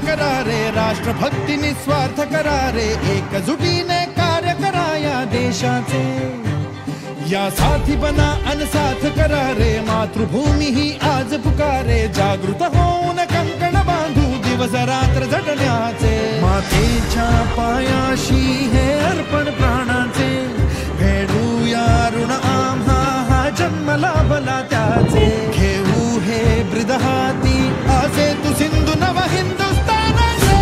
करा रे, राष्ट्रभक्ती निस्वार्थ करा रे, एकजुटीने कार्य करा या देशाचे। या साथी बना अन साथ करा रे, मातृभूमी ही आज पुकारे, जागृत होऊन कंकण बांधू दिवस रात्र झटण्याचे। मातेच्या पायाशी हे अर्पण प्राणाचे, फेडूया ऋण आम्हा हा जन्म लाभला त्याचे। घेऊ हे ब्रीद हाती असे तू सिंधू नव हिंदुस्थानाचे।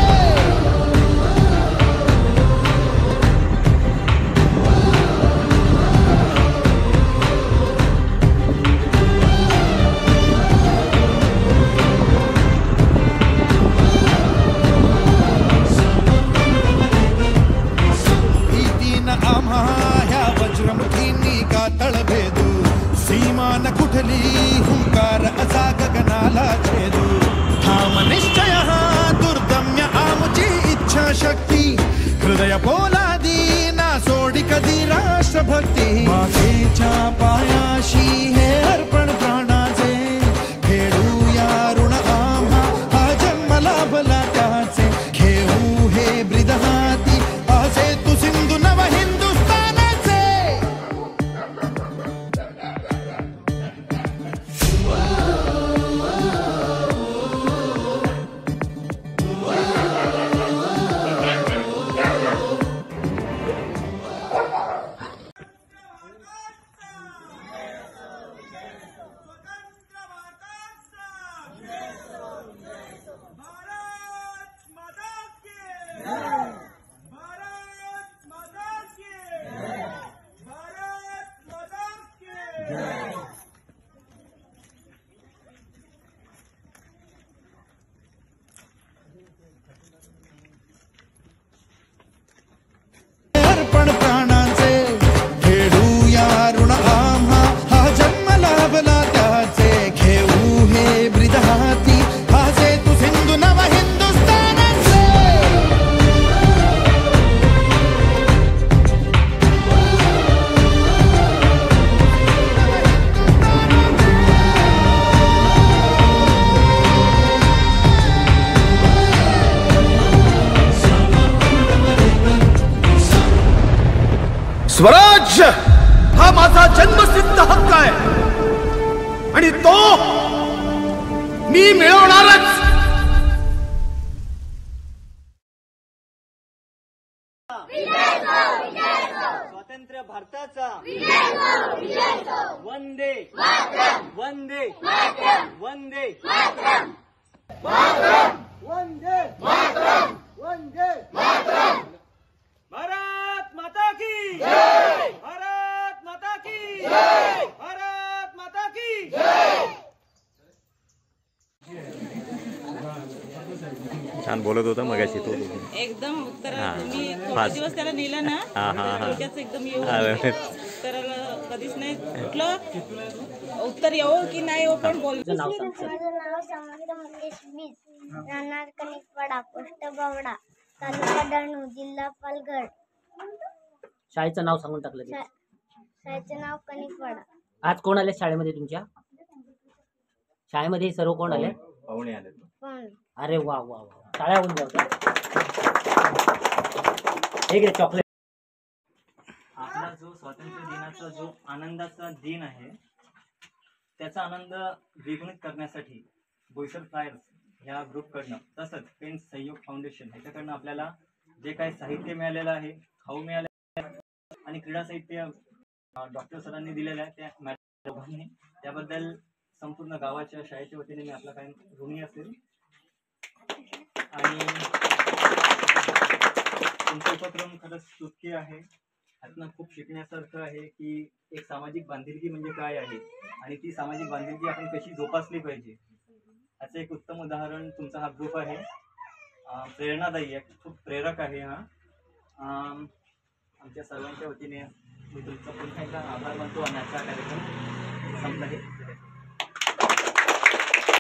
आम्हा ह्या वज्रमुठींनी का तळभेदू, सीमा न कुठली हुंकार असा गगनाला छेदू। ठाम निश्चय हा दुर्दम्य आमची इच्छा शक्ती, हृदय पोलादी ना सोडी कधी राष्ट्रभक्ती। मातेच्या पायाशी हे अर्पण प्राणाचे, फेडूया ऋण आम्हा हा जन्म लाभला त्याचे। घेऊ हे ब्रीद हाती असे तू सिंधू नव हिंदुस्थानाचे। अर्पण प्राणांचे, फेडूया ऋण आम्हा हा जन्म लाभला त्याचे। घेऊ हे ब्रीद हाती असे तू सिंधू नव हिंदुस्थानाचे। स्वराज्य हा माझा जन्मसिद्ध हक्क आहे आणि तो मी मिळवणारच। स्वातंत्र्य भारताचा वंदे वंदे वंदे वंदे वंदे भारत माता की जय, भारत माता की जय, भारत माता की जय। छान बोलत होता मगाशी तो एकदम उत्तर मी थोडे दिवस त्याला नेलं ना, थोडक्यात एकदम येऊ उत्तराला कधीच नाही कुठलं उत्तर येऊ की नाही येऊ पण बोल। माझं नाव समर्थ मंगेश बीज, राहणार कनिकवाडा, पोस्ट बावडा, तालुका डहाणू, जिल्हा पालघर। शाळेचं नाव सांगून टाकलं ते। शाळेचं नाव कनिकवाडा। आज कोण आले शाळेमध्ये तुमच्या? शाळेमध्ये सर्व कोण आले? पाहुणे आले। अरे वा वा वा, टाळ्या होऊन जाऊ। ठीक आहे, चॉकलेट। आपला जो स्वातंत्र्य दिनाचा जो आनंदाचा दिन आहे त्याचा आनंद द्विगुणित करण्यासाठी बोईसर फ्लायर्स ह्या ग्रुपकडनं तसंच पेन सहयोग फाउंडेशन ह्याच्याकडनं आपल्याला जे काही साहित्य मिळालेलं आहे, खाऊ मिळाले आणि क्रीडा साहित्य डॉक्टर सरांनी दिलेलं आहे त्या मॅडमनी, त्याबद्दल संपूर्ण गावाच्या शाळेच्या वतीने मी आपला काही ऋणी असेल। आणि तुमचा उपक्रम खरंच स्तुत्य आहे, ह्यातनं खूप शिकण्यासारखं आहे की एक सामाजिक बांधिलकी म्हणजे काय आहे आणि ती सामाजिक बांधिलकी आपण कशी जोपासली पाहिजे याचं एक उत्तम उदाहरण तुमचा हा ग्रुप आहे। प्रेरणादायी आहे, खूप प्रेरक आहे हा। आमच्या सर्वांच्या वतीने मी तुमचा पुन्हा एकदा आभार मानतो आणि आजचा कार्यक्रम संपला आहे।